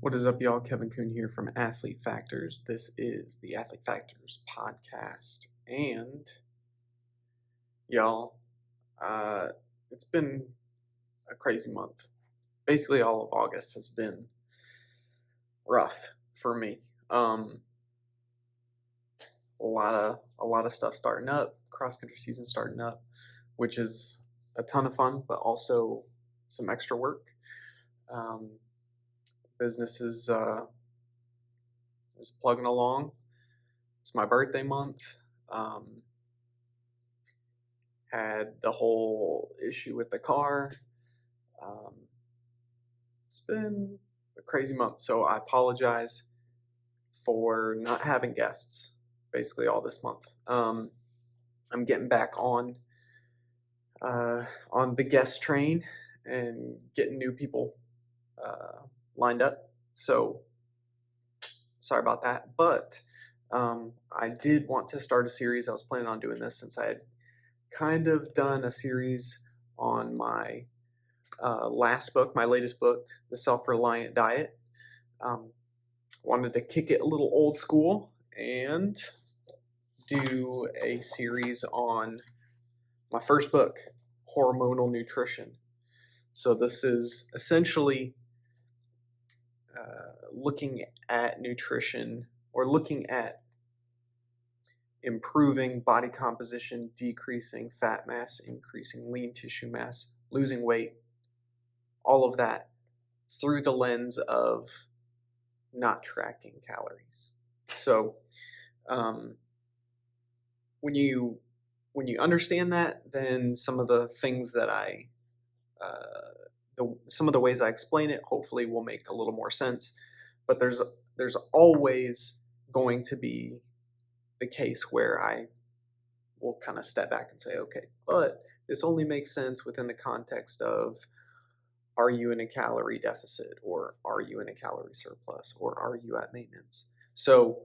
What is up, y'all? Kevin Kuhn here from Athlete Factors. This is the Athlete Factors podcast. And, y'all, it's been a crazy month. Basically, all of August has been rough for me. A lot of stuff starting up, cross-country season starting up, which is a ton of fun, but also some extra work. Business is plugging along. It's my birthday month. Had the whole issue with the car. It's been a crazy month, so I apologize for not having guests basically all this month. I'm getting back on the guest train and getting new people lined up. So sorry about that, but I did want to start a series. I was planning on doing this since I had kind of done a series on my last book, my latest book, The Self-Reliant Diet. Wanted to kick it a little old school and do a series on my first book, Hormonal Nutrition. So this is essentially looking at nutrition, or looking at improving body composition, decreasing fat mass, increasing lean tissue mass, losing weight, all of that through the lens of not tracking calories. So when you understand that, then some of the things that some of the ways I explain it hopefully will make a little more sense. But there's always going to be the case where I will kind of step back and say, okay, but this only makes sense within the context of, are you in a calorie deficit, or are you in a calorie surplus, or are you at maintenance? So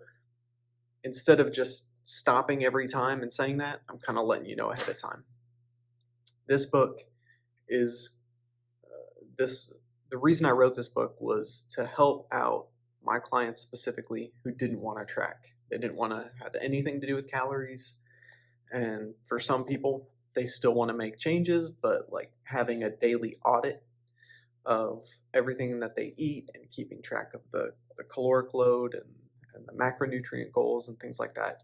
instead of just stopping every time and saying that, I'm kind of letting you know ahead of time. This book is the reason I wrote this book was to help out my clients specifically who didn't want to track. They didn't want to have anything to do with calories. And for some people, they still want to make changes, but like having a daily audit of everything that they eat and keeping track of the caloric load and the macronutrient goals and things like that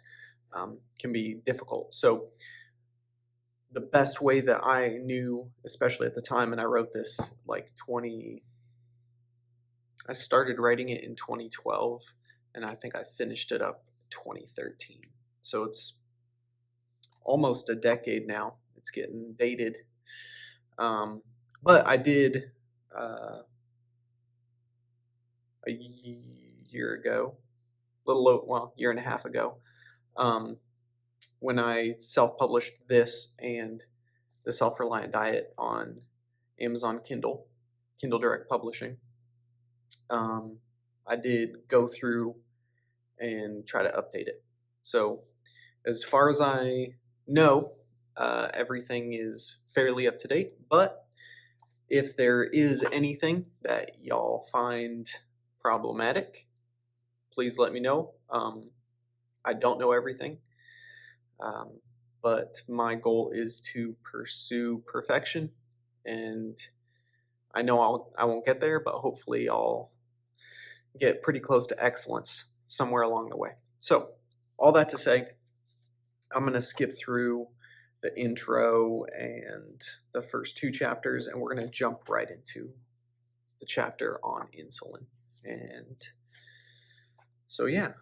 can be difficult. So the best way that I knew, especially at the time, and I wrote this I started writing it in 2012, and I think I finished it up in 2013. So it's almost a decade now. It's getting dated. But I did a year ago, year and a half ago, when I self-published this and The Self-Reliant Diet on Amazon Kindle Direct Publishing. I did go through and try to update it. So as far as I know, everything is fairly up to date, but if there is anything that y'all find problematic, please let me know. I don't know everything. But my goal is to pursue perfection, and I know I won't get there, but hopefully I'll get pretty close to excellence somewhere along the way. So all that to say, I'm going to skip through the intro and the first two chapters, and we're going to jump right into the chapter on insulin. And so yeah.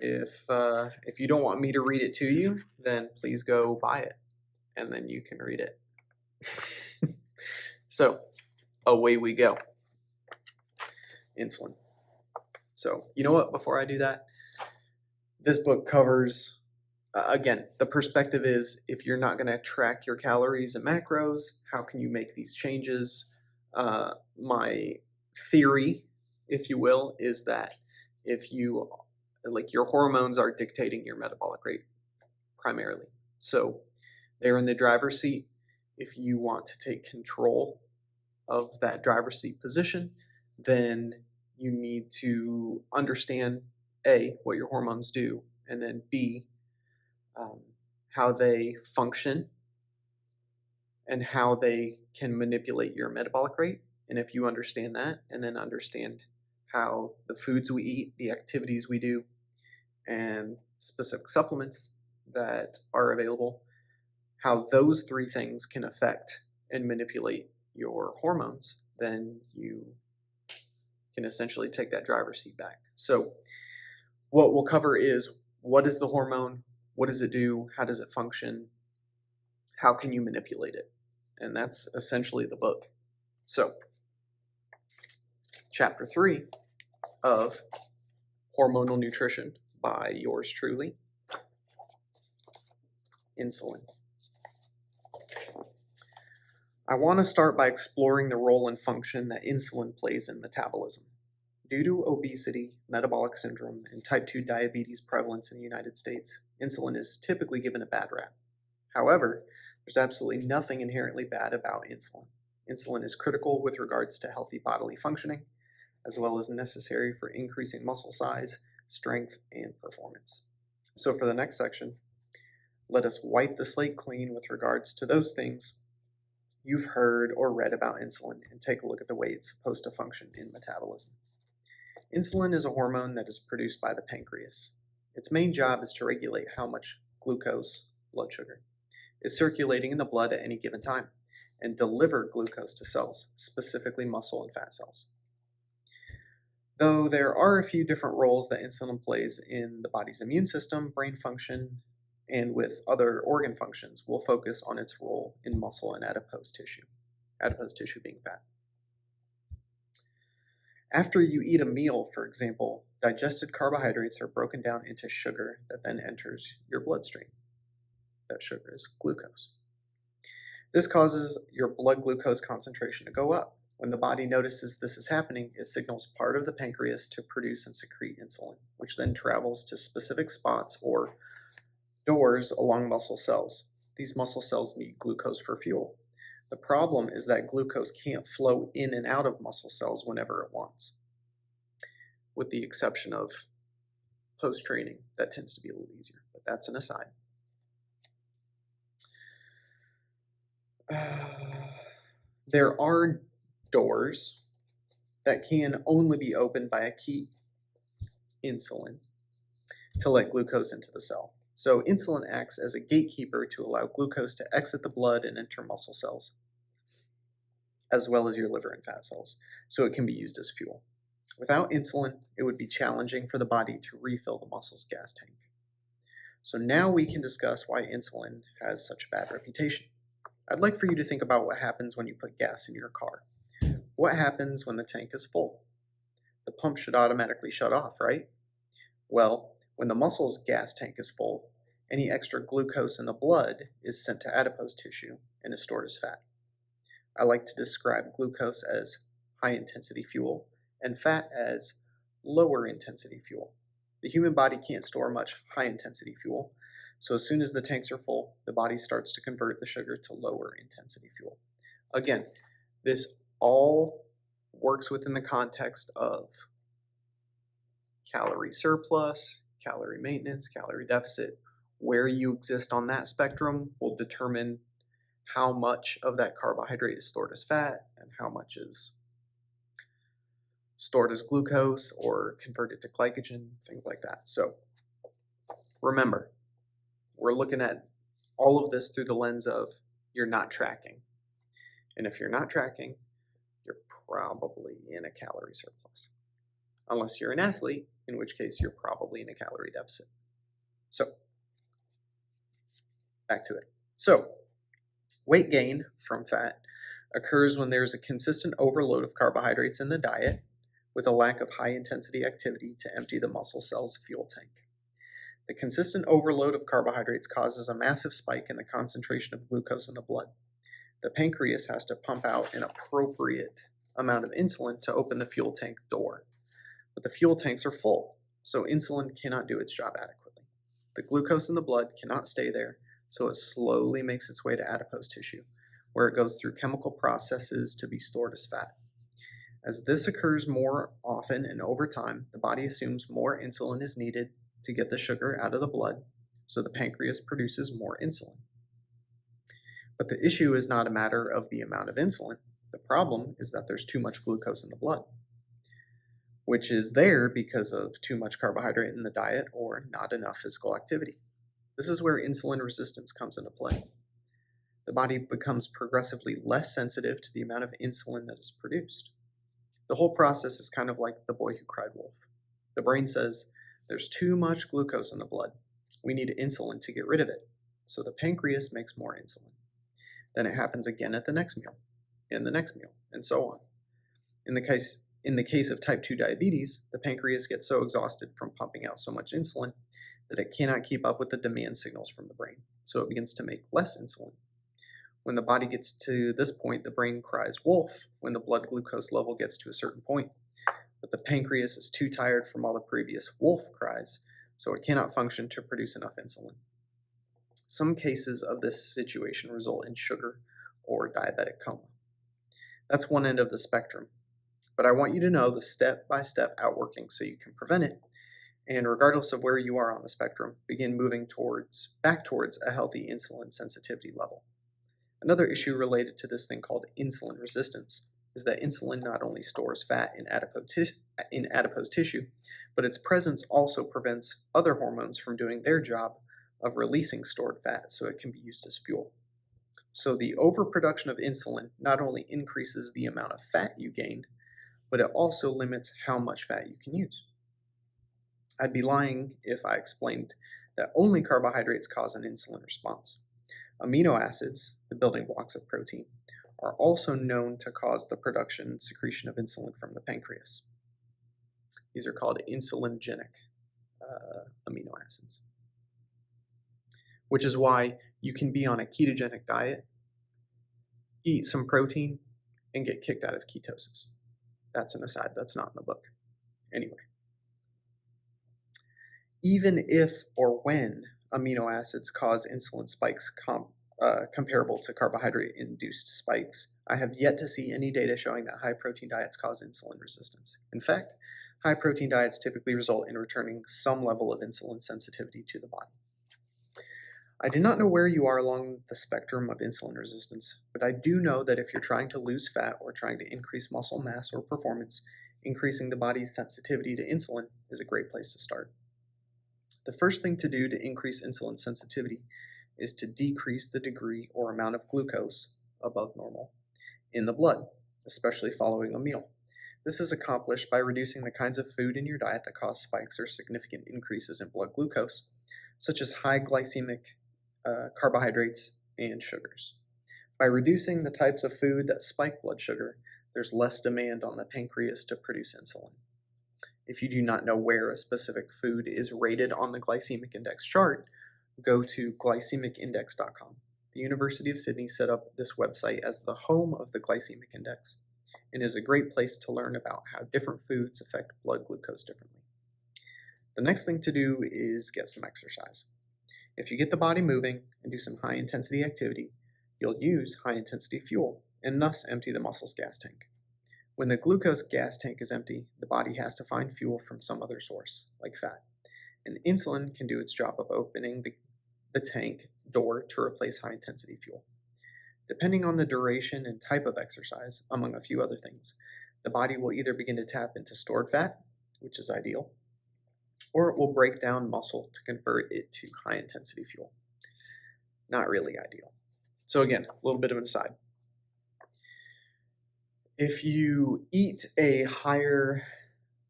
If you don't want me to read it to you, then please go buy it, and then you can read it. So, away we go. Insulin. So, you know what? Before I do that, this book covers, again, the perspective is, if you're not going to track your calories and macros, how can you make these changes? My theory, if you will, is that if you your hormones are dictating your metabolic rate primarily. So they're in the driver's seat. If you want to take control of that driver's seat position, then you need to understand A, what your hormones do, and then B, how they function and how they can manipulate your metabolic rate. And if you understand that, and then understand how the foods we eat, the activities we do, and specific supplements that are available, how those three things can affect and manipulate your hormones, then you can essentially take that driver's seat back. So what we'll cover is, what is the hormone? What does it do? How does it function? How can you manipulate it? And that's essentially the book. So, chapter 3 of Hormonal Nutrition by yours truly, Insulin. I want to start by exploring the role and function that insulin plays in metabolism. Due to obesity, metabolic syndrome, and type 2 diabetes prevalence in the United States, insulin is typically given a bad rap. However, there's absolutely nothing inherently bad about insulin. Insulin is critical with regards to healthy bodily functioning, as well as necessary for increasing muscle size, strength, and performance. So for the next section, let us wipe the slate clean with regards to those things you've heard or read about insulin and take a look at the way it's supposed to function in metabolism. Insulin is a hormone that is produced by the pancreas. Its main job is to regulate how much glucose, blood sugar, is circulating in the blood at any given time and deliver glucose to cells, specifically muscle and fat cells. Though there are a few different roles that insulin plays in the body's immune system, brain function, and with other organ functions, we'll focus on its role in muscle and adipose tissue being fat. After you eat a meal, for example, digested carbohydrates are broken down into sugar that then enters your bloodstream. That sugar is glucose. This causes your blood glucose concentration to go up. When the body notices this is happening, it signals part of the pancreas to produce and secrete insulin, which then travels to specific spots or doors along muscle cells. These muscle cells need glucose for fuel. The problem is that glucose can't flow in and out of muscle cells whenever it wants. With the exception of post-training, that tends to be a little easier, but that's an aside. There are doors that can only be opened by a key, insulin, to let glucose into the cell. So insulin acts as a gatekeeper to allow glucose to exit the blood and enter muscle cells, as well as your liver and fat cells, so it can be used as fuel. Without insulin, it would be challenging for the body to refill the muscle's gas tank. So now we can discuss why insulin has such a bad reputation. I'd like for you to think about what happens when you put gas in your car. What happens when the tank is full? The pump should automatically shut off, right? Well, when the muscle's gas tank is full, any extra glucose in the blood is sent to adipose tissue and is stored as fat. I like to describe glucose as high-intensity fuel and fat as lower-intensity fuel. The human body can't store much high-intensity fuel, so as soon as the tanks are full, the body starts to convert the sugar to lower-intensity fuel. Again, this all works within the context of calorie surplus, calorie maintenance, calorie deficit. Where you exist on that spectrum will determine how much of that carbohydrate is stored as fat and how much is stored as glucose or converted to glycogen, things like that. So remember, we're looking at all of this through the lens of you're not tracking. And if you're not tracking, you're probably in a calorie surplus. Unless you're an athlete, in which case you're probably in a calorie deficit. So, back to it. So, weight gain from fat occurs when there's a consistent overload of carbohydrates in the diet with a lack of high-intensity activity to empty the muscle cell's fuel tank. The consistent overload of carbohydrates causes a massive spike in the concentration of glucose in the blood. The pancreas has to pump out an appropriate amount of insulin to open the fuel tank door. But the fuel tanks are full, so insulin cannot do its job adequately. The glucose in the blood cannot stay there, so it slowly makes its way to adipose tissue, where it goes through chemical processes to be stored as fat. As this occurs more often and over time, the body assumes more insulin is needed to get the sugar out of the blood, so the pancreas produces more insulin. But the issue is not a matter of the amount of insulin. The problem is that there's too much glucose in the blood, which is there because of too much carbohydrate in the diet or not enough physical activity. This is where insulin resistance comes into play. The body becomes progressively less sensitive to the amount of insulin that is produced. The whole process is kind of like the boy who cried wolf. The brain says, there's too much glucose in the blood. We need insulin to get rid of it. So the pancreas makes more insulin. Then it happens again at the next meal, and the next meal, and so on. In the case of type 2 diabetes, the pancreas gets so exhausted from pumping out so much insulin that it cannot keep up with the demand signals from the brain, so it begins to make less insulin. When the body gets to this point, the brain cries wolf when the blood glucose level gets to a certain point, but the pancreas is too tired from all the previous wolf cries, so it cannot function to produce enough insulin. Some cases of this situation result in sugar or diabetic coma. That's one end of the spectrum, but I want you to know the step-by-step outworking so you can prevent it, and regardless of where you are on the spectrum, begin moving back towards a healthy insulin sensitivity level. Another issue related to this thing called insulin resistance is that insulin not only stores fat in adipose tissue, but its presence also prevents other hormones from doing their job of releasing stored fat so it can be used as fuel. So the overproduction of insulin not only increases the amount of fat you gain, but it also limits how much fat you can use. I'd be lying if I explained that only carbohydrates cause an insulin response. Amino acids, the building blocks of protein, are also known to cause the production and secretion of insulin from the pancreas. These are called insulinogenic amino acids, which is why you can be on a ketogenic diet, eat some protein, and get kicked out of ketosis. That's an aside, that's not in the book. Anyway, even if or when amino acids cause insulin spikes comparable to carbohydrate-induced spikes, I have yet to see any data showing that high-protein diets cause insulin resistance. In fact, high-protein diets typically result in returning some level of insulin sensitivity to the body. I do not know where you are along the spectrum of insulin resistance, but I do know that if you're trying to lose fat or trying to increase muscle mass or performance, increasing the body's sensitivity to insulin is a great place to start. The first thing to do to increase insulin sensitivity is to decrease the degree or amount of glucose above normal in the blood, especially following a meal. This is accomplished by reducing the kinds of food in your diet that cause spikes or significant increases in blood glucose, such as high glycemic carbohydrates and sugars. By reducing the types of food that spike blood sugar, there's less demand on the pancreas to produce insulin. If you do not know where a specific food is rated on the glycemic index chart, go to glycemicindex.com. The University of Sydney set up this website as the home of the glycemic index and is a great place to learn about how different foods affect blood glucose differently. The next thing to do is get some exercise. If you get the body moving and do some high-intensity activity, you'll use high-intensity fuel and thus empty the muscle's gas tank. When the glucose gas tank is empty, the body has to find fuel from some other source, like fat. And insulin can do its job of opening the tank door to replace high-intensity fuel. Depending on the duration and type of exercise, among a few other things, the body will either begin to tap into stored fat, which is ideal, or it will break down muscle to convert it to high-intensity fuel. Not really ideal. So again, a little bit of an aside. If you eat a higher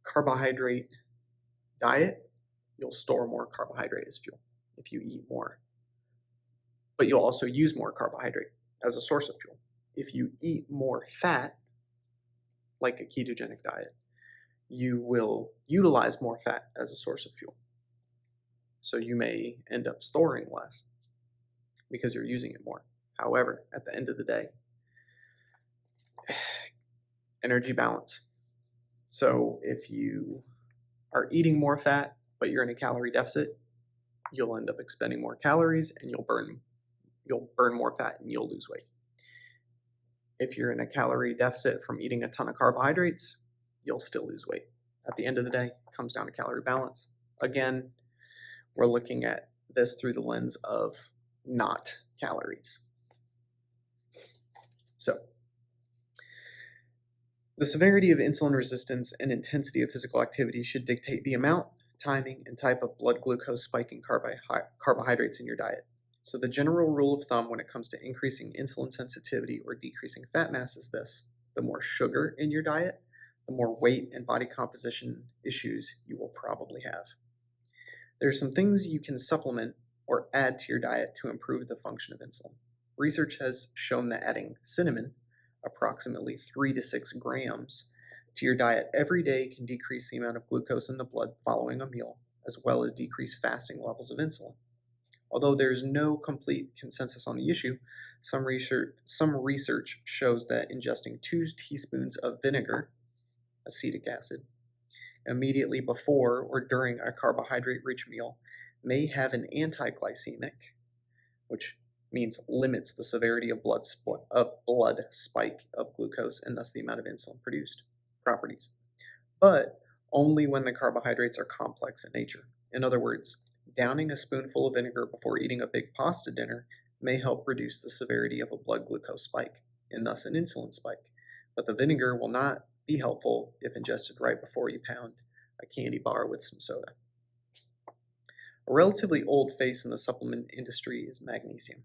carbohydrate diet, you'll store more carbohydrate as fuel if you eat more. But you'll also use more carbohydrate as a source of fuel. If you eat more fat, like a ketogenic diet, you will utilize more fat as a source of fuel. So you may end up storing less because you're using it more. However, at the end of the day, energy balance. So if you are eating more fat, but you're in a calorie deficit, you'll end up expending more calories and you'll burn more fat and you'll lose weight. If you're in a calorie deficit from eating a ton of carbohydrates, you'll still lose weight. At the end of the day, it comes down to calorie balance. Again, we're looking at this through the lens of not calories. So, the severity of insulin resistance and intensity of physical activity should dictate the amount, timing, and type of blood glucose spiking carbohydrates in your diet. So the general rule of thumb when it comes to increasing insulin sensitivity or decreasing fat mass is this: the more sugar in your diet, the more weight and body composition issues you will probably have. There are some things you can supplement or add to your diet to improve the function of insulin. Research has shown that adding cinnamon, approximately 3 to 6 grams, to your diet every day can decrease the amount of glucose in the blood following a meal, as well as decrease fasting levels of insulin. Although there is no complete consensus on the issue, some research shows that ingesting 2 teaspoons of vinegar, acetic acid, immediately before or during a carbohydrate-rich meal may have an anti-glycemic, which means limits the severity of blood spike of glucose and thus the amount of insulin produced properties, but only when the carbohydrates are complex in nature. In other words, downing a spoonful of vinegar before eating a big pasta dinner may help reduce the severity of a blood glucose spike and thus an insulin spike, but the vinegar will not be helpful if ingested right before you pound a candy bar with some soda. A relatively old face in the supplement industry is magnesium.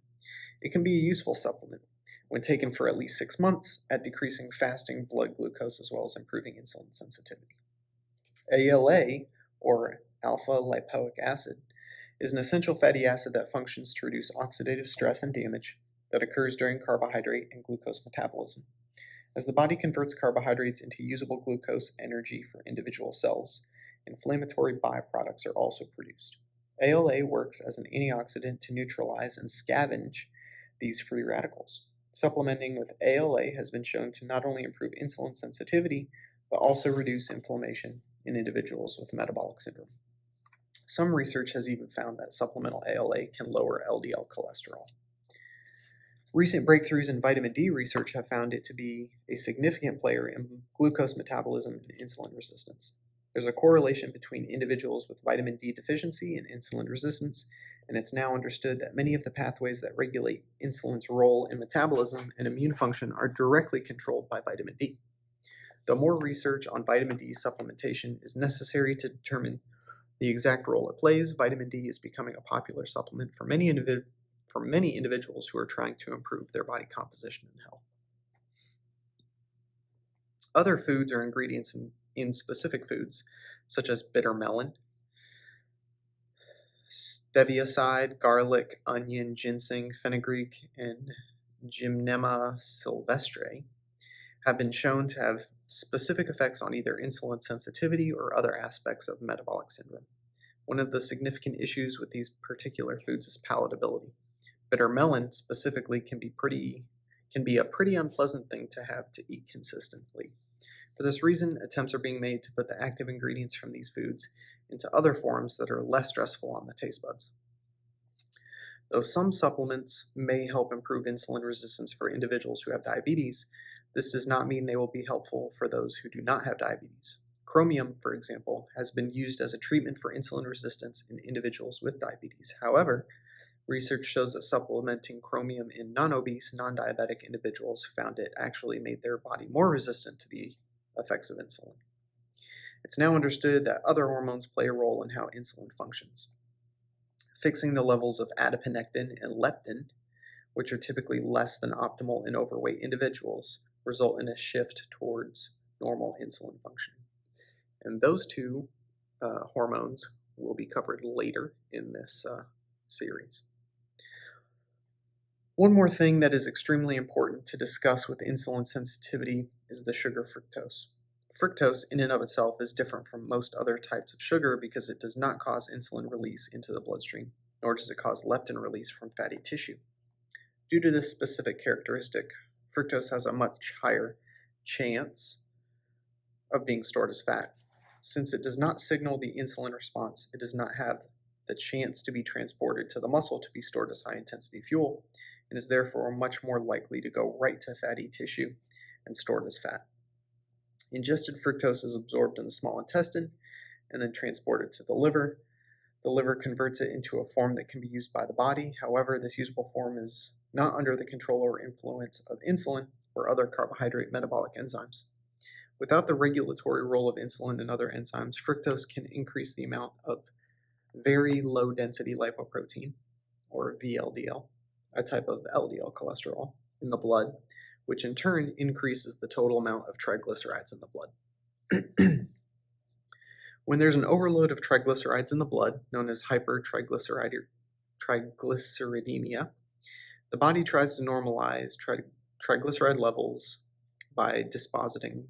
It can be a useful supplement when taken for at least 6 months at decreasing fasting blood glucose as well as improving insulin sensitivity. ALA, or alpha-lipoic acid, is an essential fatty acid that functions to reduce oxidative stress and damage that occurs during carbohydrate and glucose metabolism. As the body converts carbohydrates into usable glucose energy for individual cells, inflammatory byproducts are also produced. ALA works as an antioxidant to neutralize and scavenge these free radicals. Supplementing with ALA has been shown to not only improve insulin sensitivity, but also reduce inflammation in individuals with metabolic syndrome. Some research has even found that supplemental ALA can lower LDL cholesterol. Recent breakthroughs in vitamin D research have found it to be a significant player in glucose metabolism and insulin resistance. There's a correlation between individuals with vitamin D deficiency and insulin resistance, and it's now understood that many of the pathways that regulate insulin's role in metabolism and immune function are directly controlled by vitamin D. Though more research on vitamin D supplementation is necessary to determine the exact role it plays, vitamin D is becoming a popular supplement for many individuals who are trying to improve their body composition and health. Other foods or ingredients in specific foods, such as bitter melon, stevia, garlic, onion, ginseng, fenugreek, and Gymnema sylvestre, have been shown to have specific effects on either insulin sensitivity or other aspects of metabolic syndrome. One of the significant issues with these particular foods is palatability. Bitter melon specifically can be a pretty unpleasant thing to have to eat consistently. For this reason, attempts are being made to put the active ingredients from these foods into other forms that are less stressful on the taste buds. Though some supplements may help improve insulin resistance for individuals who have diabetes, this does not mean they will be helpful for those who do not have diabetes. Chromium, for example, has been used as a treatment for insulin resistance in individuals with diabetes. However, research shows that supplementing chromium in non-obese, non-diabetic individuals found it actually made their body more resistant to the effects of insulin. It's now understood that other hormones play a role in how insulin functions. Fixing the levels of adiponectin and leptin, which are typically less than optimal in overweight individuals, result in a shift towards normal insulin function. And those two hormones will be covered later in this series. One more thing that is extremely important to discuss with insulin sensitivity is the sugar fructose. Fructose in and of itself is different from most other types of sugar because it does not cause insulin release into the bloodstream, nor does it cause leptin release from fatty tissue. Due to this specific characteristic, fructose has a much higher chance of being stored as fat. Since it does not signal the insulin response, it does not have the chance to be transported to the muscle to be stored as high-intensity fuel. and is therefore much more likely to go right to fatty tissue and stored as fat. Ingested fructose is absorbed in the small intestine and then transported to the liver. The liver converts it into a form that can be used by the body. However, this usable form is not under the control or influence of insulin or other carbohydrate metabolic enzymes. Without the regulatory role of insulin and other enzymes, fructose can increase the amount of very low density lipoprotein, or VLDL, a type of LDL cholesterol, in the blood, which in turn increases the total amount of triglycerides in the blood. When there's an overload of triglycerides in the blood, known as hypertriglyceridemia, the body tries to normalize triglyceride levels by depositing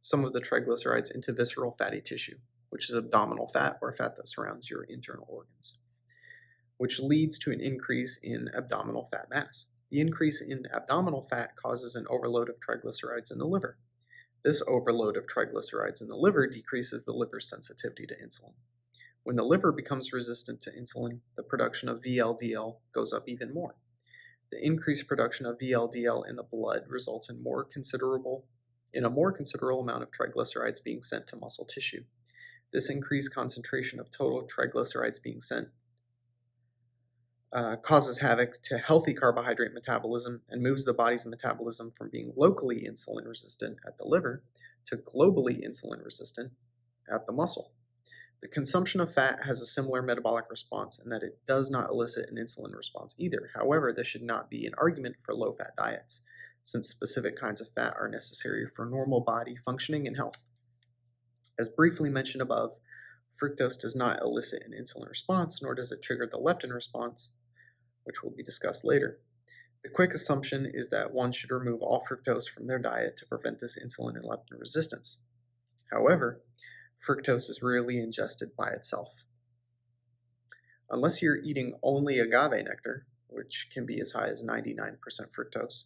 some of the triglycerides into visceral fatty tissue, which is abdominal fat or fat that surrounds your internal organs, which leads to an increase in abdominal fat mass. The increase in abdominal fat causes an overload of triglycerides in the liver. This overload of triglycerides in the liver decreases the liver's sensitivity to insulin. When the liver becomes resistant to insulin, the production of VLDL goes up even more. The increased production of VLDL in the blood results in a more considerable amount of triglycerides being sent to muscle tissue. This increased concentration of total triglycerides being sent causes havoc to healthy carbohydrate metabolism and moves the body's metabolism from being locally insulin resistant at the liver to globally insulin resistant at the muscle. The consumption of fat has a similar metabolic response in that it does not elicit an insulin response either. However, this should not be an argument for low-fat diets, since specific kinds of fat are necessary for normal body functioning and health. As briefly mentioned above, fructose does not elicit an insulin response, nor does it trigger the leptin response, which will be discussed later. The quick assumption is that one should remove all fructose from their diet to prevent this insulin and leptin resistance. However, fructose is rarely ingested by itself. Unless you're eating only agave nectar, which can be as high as 99% fructose,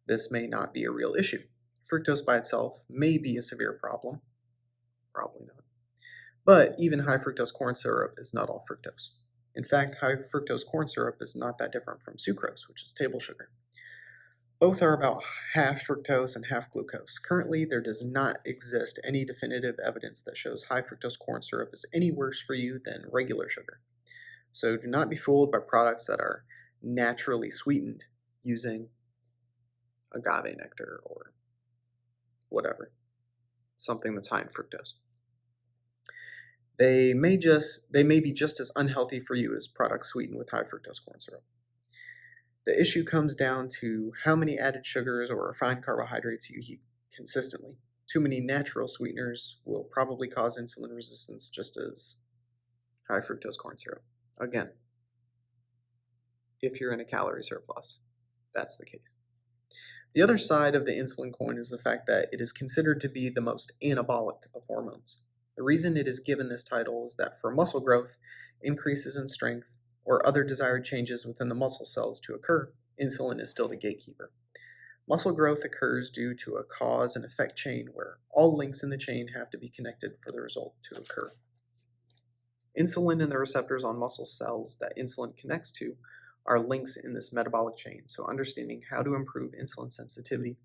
this may not be a real issue. Fructose by itself may be a severe problem, probably not. But even high fructose corn syrup is not all fructose. In fact, high fructose corn syrup is not that different from sucrose, which is table sugar. Both are about half fructose and half glucose. Currently, there does not exist any definitive evidence that shows high fructose corn syrup is any worse for you than regular sugar. So do not be fooled by products that are naturally sweetened using agave nectar or whatever, something that's high in fructose. They may be just as unhealthy for you as products sweetened with high fructose corn syrup. The issue comes down to how many added sugars or refined carbohydrates you eat consistently. Too many natural sweeteners will probably cause insulin resistance just as high fructose corn syrup. Again, if you're in a calorie surplus, that's the case. The other side of the insulin coin is the fact that it is considered to be the most anabolic of hormones. The reason it is given this title is that for muscle growth, increases in strength, or other desired changes within the muscle cells to occur, insulin is still the gatekeeper. Muscle growth occurs due to a cause and effect chain where all links in the chain have to be connected for the result to occur. Insulin and the receptors on muscle cells that insulin connects to are links in this metabolic chain, so understanding how to improve insulin sensitivity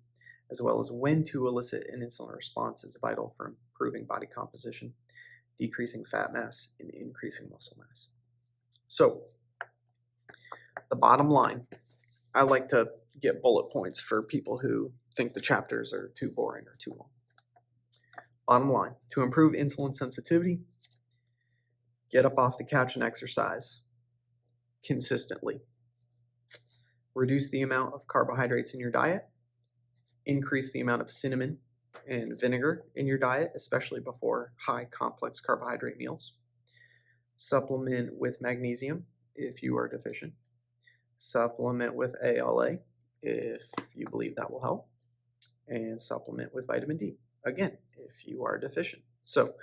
as well as when to elicit an insulin response is vital for improving body composition, decreasing fat mass, and increasing muscle mass. So, the bottom line, I like to get bullet points for people who think the chapters are too boring or too long. Bottom line, to improve insulin sensitivity, get up off the couch and exercise consistently. Reduce the amount of carbohydrates in your diet. Increase the amount of cinnamon and vinegar in your diet, especially before high complex carbohydrate meals. Supplement with magnesium if you are deficient. Supplement with ALA if you believe that will help. And supplement with vitamin D, again, if you are deficient. So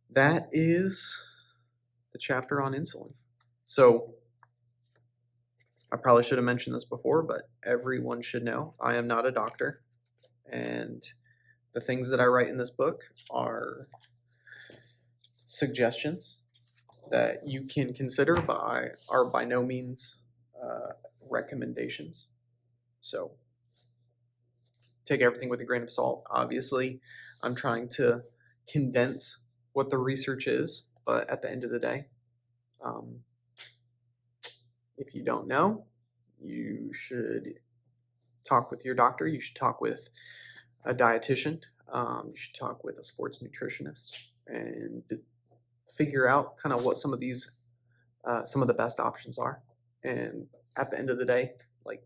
that is the chapter on insulin. So I probably should have mentioned this before, but everyone should know I am not a doctor. And the things that I write in this book are suggestions that you can consider are by no means recommendations. So take everything with a grain of salt. Obviously, I'm trying to condense what the research is, but at the end of the day, if you don't know, you should talk with your doctor. You should talk with a dietitian. You should talk with a sports nutritionist and figure out kind of what some of the best options are. And at the end of the day, like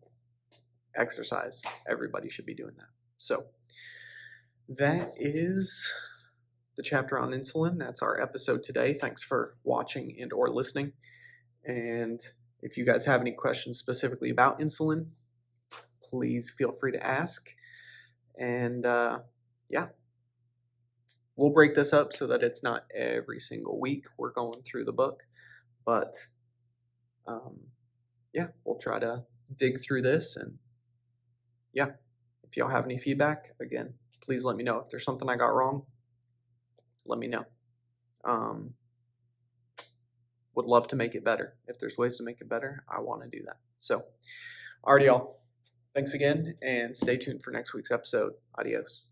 exercise, everybody should be doing that. So that is the chapter on insulin. That's our episode today. Thanks for watching and or listening. And if you guys have any questions specifically about insulin, please feel free to ask. And yeah, we'll break this up so that it's not every single week we're going through the book. But yeah, we'll try to dig through this. And yeah, if y'all have any feedback, again, please let me know. If there's something I got wrong, let me know. Would love to make it better. If there's ways to make it better, I want to do that. So, alrighty, y'all. Thanks again, and stay tuned for next week's episode. Adios.